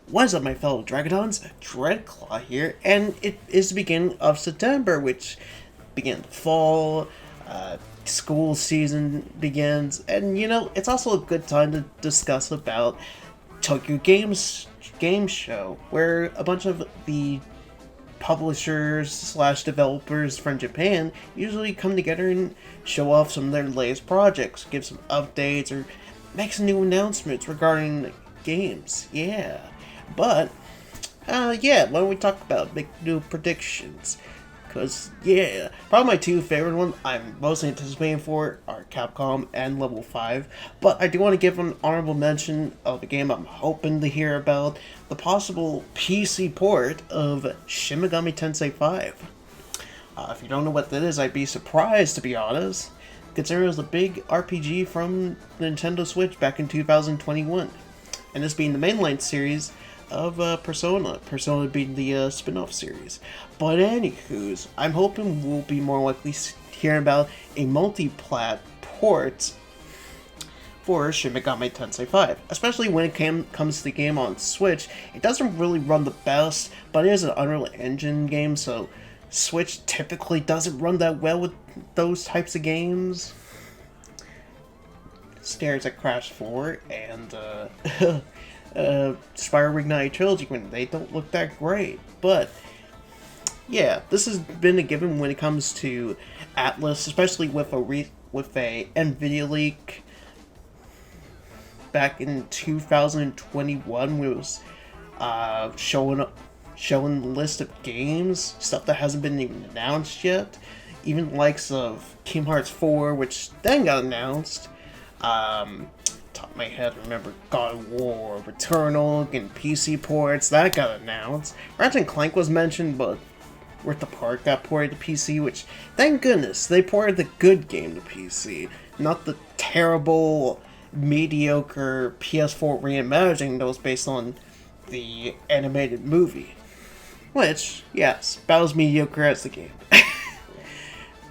What is up, my fellow Dragodons? Dreadclaw here, and it is the beginning of September, which begins fall, school season begins, and it's also a good time to discuss about Tokyo Games Game Show, where a bunch of the publishers slash developers from Japan usually come together and show off some of their latest projects, give some updates, or make some new announcements regarding games. Yeah. But, why don't we talk about big new predictions? Because, probably my two favorite ones I'm mostly anticipating for are Capcom and Level 5. But I do want to give an honorable mention of a game I'm hoping to hear about, the possible PC port of Shin Megami Tensei 5. If you don't know what that is, I'd be surprised, to be honest, considering it was a big RPG from Nintendo Switch back in 2021. And this being the mainline series of Persona being the spin-off series. But anywho's, I'm hoping we'll be more likely hearing about a multi-plat port for Shin Megami Tensei 5, especially when it comes to the game on Switch. It doesn't really run the best, but it is an Unreal Engine game, so Switch typically doesn't run that well with those types of games. Stares at Crash 4 and Spyro Reignite Trilogy when they don't look that great. But yeah, this has been a given when it comes to Atlas, especially with a Nvidia leak back in 2021 when it was showing the list of games, stuff that hasn't been even announced yet. Even the likes of Kingdom Hearts 4, which then got announced. Top of my head, remember God of War, Returnal, and PC ports, that got announced. Ratchet & Clank was mentioned, but Rift Apart got ported to PC, which, thank goodness, they ported the good game to PC, not the terrible, mediocre PS4 reimagining that was based on the animated movie. Which, yes, about as mediocre as the game.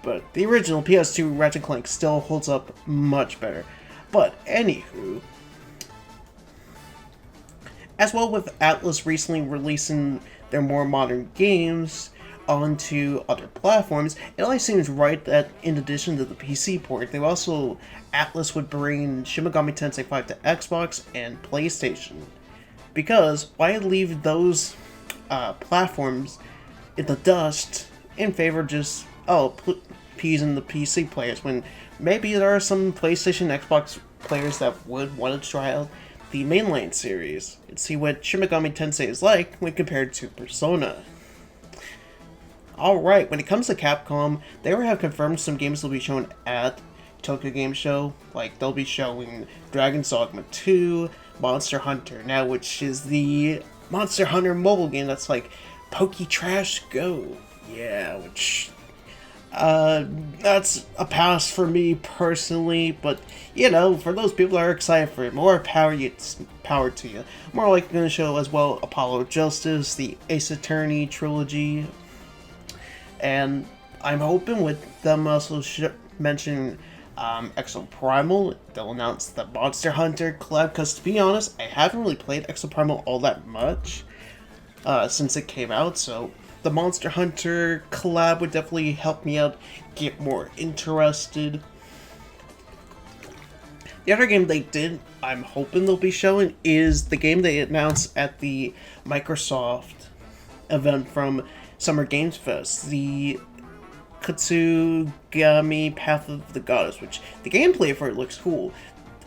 But the original PS2 Ratchet & Clank still holds up much better. But, anywho, as well with Atlas recently releasing their more modern games onto other platforms, it only seems right that in addition to the PC port, Atlas would bring Shin Megami Tensei 5 to Xbox and PlayStation. Because, why leave those platforms in the dust in favor of just, appeasing the PC players, when maybe there are some PlayStation, Xbox players that would want to try out the mainline series and see what Shin Megami Tensei is like when compared to Persona. Alright, when it comes to Capcom, they already have confirmed some games will be shown at Tokyo Game Show. Like, they'll be showing Dragon's Dogma 2, Monster Hunter now, which is the Monster Hunter mobile game that's like Poke Trash Go. Yeah, which that's a pass for me personally, but for those people that are excited for it, more power to you. More likely going to show as well Apollo Justice, the Ace Attorney trilogy, and I'm hoping with them also mentioning Exo Primal. They'll announce the Monster Hunter collab, because to be honest, I haven't really played Exo Primal all that much since it came out, so the Monster Hunter collab would definitely help me out, get more interested. The other game I'm hoping they'll be showing, is the game they announced at the Microsoft event from Summer Games Fest, the Kutsugami Path of the Goddess, which the gameplay for it looks cool.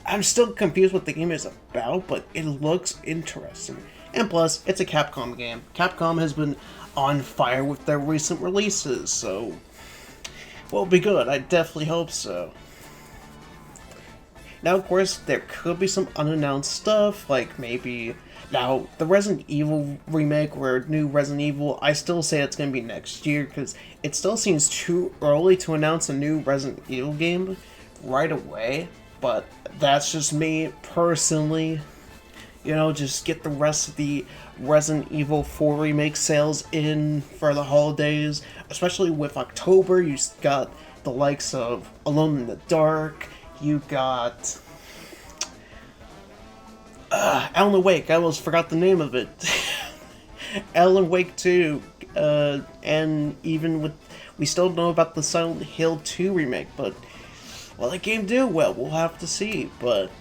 I'm still confused what the game is about, but it looks interesting. And plus, it's a Capcom game. Capcom has been on fire with their recent releases, so it'll be good. I definitely hope so. Now, of course, there could be some unannounced stuff, like maybe now the Resident Evil remake or new Resident Evil. I still say it's going to be next year, because it still seems too early to announce a new Resident Evil game right away, but that's just me personally. Just get the rest of the Resident Evil 4 remake sales in for the holidays, especially with October. You got the likes of Alone in the Dark, you got Alan Wake, I almost forgot the name of it. Alan Wake 2, and even with, we still don't know about the Silent Hill 2 remake, but will the game do well? We'll have to see, but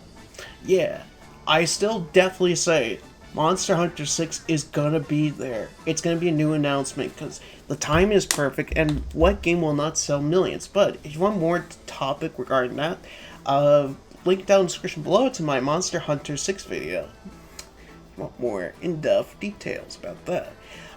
yeah, I still definitely say Monster Hunter 6 is gonna be there. It's gonna be a new announcement because the time is perfect, and what game will not sell millions? But if you want more topic regarding that, link down in the description below to my Monster Hunter 6 video. Want more in-depth details about that.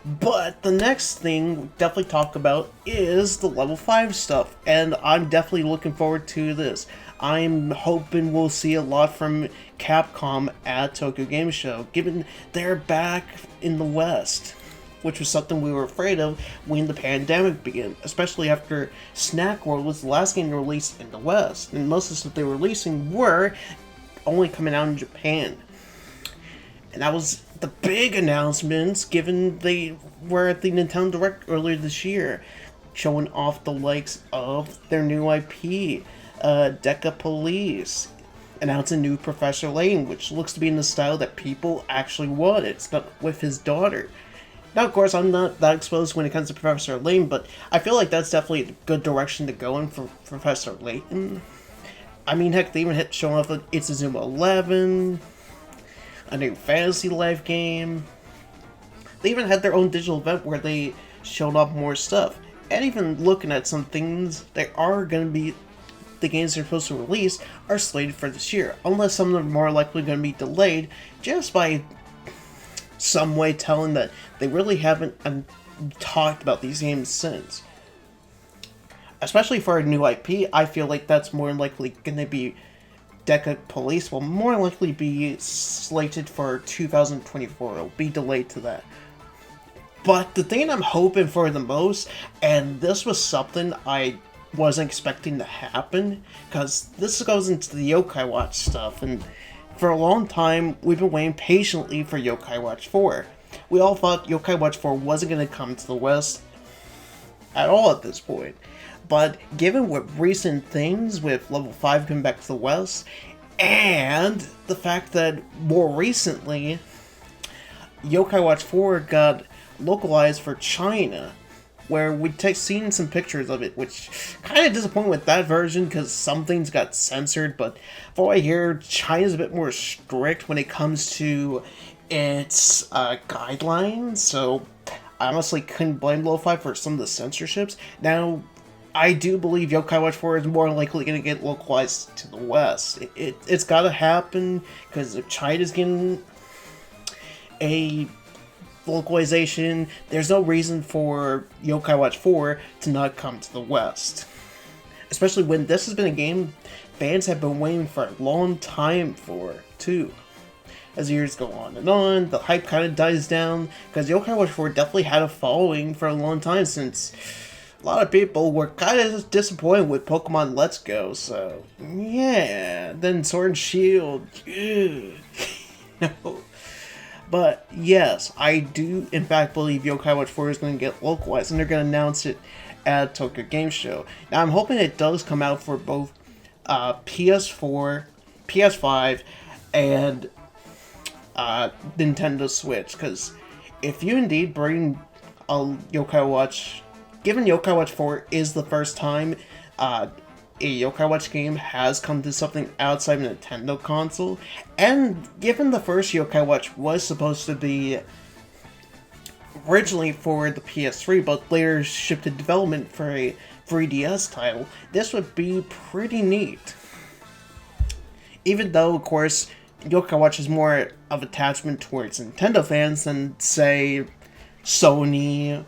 But the next thing we'll definitely talk about is the level 5 stuff, and I'm definitely looking forward to this. I'm hoping we'll see a lot from Capcom at Tokyo Game Show, given they're back in the West, which was something we were afraid of when the pandemic began, especially after Snack World was the last game released in the West, and most of the stuff they were releasing were only coming out in Japan. And that was the big announcements, given they were at the Nintendo Direct earlier this year, showing off the likes of their new IP, Deca Police, announcing new Professor Layton, which looks to be in the style that people actually want. It's not with his daughter. Now, of course, I'm not that exposed when it comes to Professor Layton, but I feel like that's definitely a good direction to go in for Professor Layton. I mean, heck, they even showing off It's a Zoom 11, a new Fantasy Life game. They even had their own digital event where they showed off more stuff. And even looking at some things, they are going to be, the games they're supposed to release are slated for this year. Unless some of them are likely going to be delayed, just by some way telling that they really haven't talked about these games since. Especially for a new IP, I feel like that's more likely going to be Deca Police will more likely be slated for 2024. It'll be delayed to that. But the thing I'm hoping for the most, and this was something I wasn't expecting to happen, because this goes into the Yokai Watch stuff, and for a long time we've been waiting patiently for Yokai Watch 4. We all thought Yokai Watch 4 wasn't going to come to the West at all at this point. But given what recent things with level 5 coming back to the West, and the fact that more recently Yokai Watch 4 got localized for China, where we'd seen some pictures of it, which kind of disappointed with that version because some things got censored, but from what I hear, China's a bit more strict when it comes to its guidelines, so I honestly couldn't blame Level 5 for some of the censorships. Now, I do believe Yokai Watch 4 is more likely going to get localized to the West. It's got to happen, because if China's getting a localization, there's no reason for Yokai Watch 4 to not come to the West. Especially when this has been a game fans have been waiting for a long time for, too. As years go on, the hype kind of dies down, because Yokai Watch 4 definitely had a following for a long time, since a lot of people were kind of disappointed with Pokemon Let's Go, so yeah. Then Sword and Shield, no. But yes, I do in fact believe Yokai Watch 4 is going to get localized, and they're going to announce it at Tokyo Game Show. Now I'm hoping it does come out for both PS4, PS5, and Nintendo Switch, because if you indeed bring a Yokai Watch, given Yokai Watch 4 is the first time a Yokai Watch game has come to something outside of a Nintendo console, and given the first Yokai Watch was supposed to be originally for the PS3, but later shipped to development for a 3DS title, this would be pretty neat. Even though, of course, Yokai Watch is more of attachment towards Nintendo fans than, say, Sony.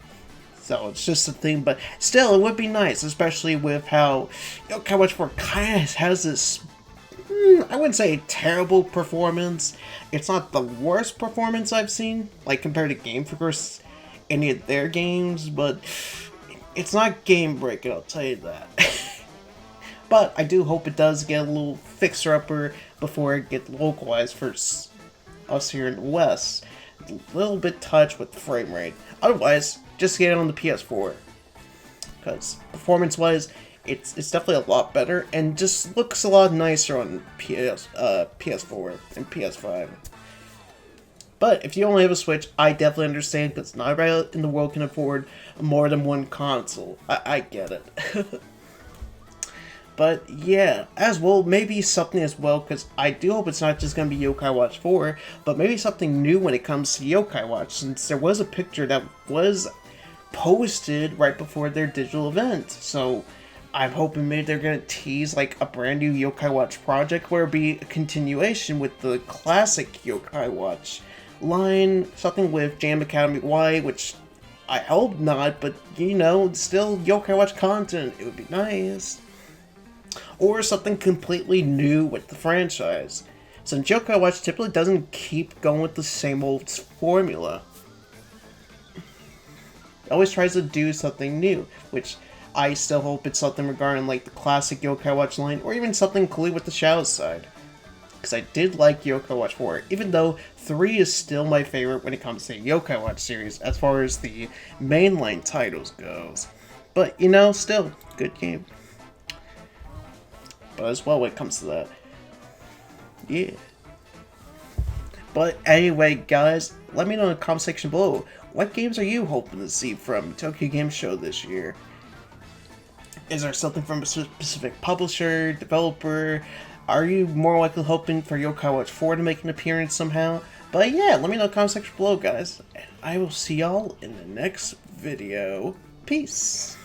So it's just a thing, but still, it would be nice, especially with how Yokai Watch 4 kind of has this, I wouldn't say terrible performance. It's not the worst performance I've seen, like compared to Game Freak's any of their games, but it's not game-breaking, I'll tell you that. But I do hope it does get a little fixer-upper before it gets localized for us here in the West. A little bit touch with the frame rate. Otherwise, just get it on the PS4. Because performance-wise, it's definitely a lot better, and just looks a lot nicer on PS4 and PS5. But if you only have a Switch, I definitely understand, because not everybody in the world can afford more than one console. I get it. But yeah, as well, maybe something as well, because I do hope it's not just going to be Yokai Watch 4, but maybe something new when it comes to Yokai Watch, since there was a picture that was posted right before their digital event. So I'm hoping maybe they're going to tease like a brand new Yokai Watch project where it'll be a continuation with the classic Yokai Watch line, something with Jam Academy Y, which I hope not, but you know, still Yokai Watch content, it would be nice. Or something completely new with the franchise, since Yokai Watch typically doesn't keep going with the same old formula. It always tries to do something new, which I still hope it's something regarding like the classic Yokai Watch line, or even something cool with the Shadow side. Because I did like Yokai Watch 4, even though 3 is still my favorite when it comes to the Yokai Watch series, as far as the mainline titles goes. But, you know, still, good game. But as well when it comes to that. Yeah. But anyway, guys, let me know in the comment section below, what games are you hoping to see from Tokyo Game Show this year? Is there something from a specific publisher, developer? Are you more likely hoping for Yokai Watch 4 to make an appearance somehow? But yeah, let me know in the comment section below, guys. And I will see y'all in the next video. Peace.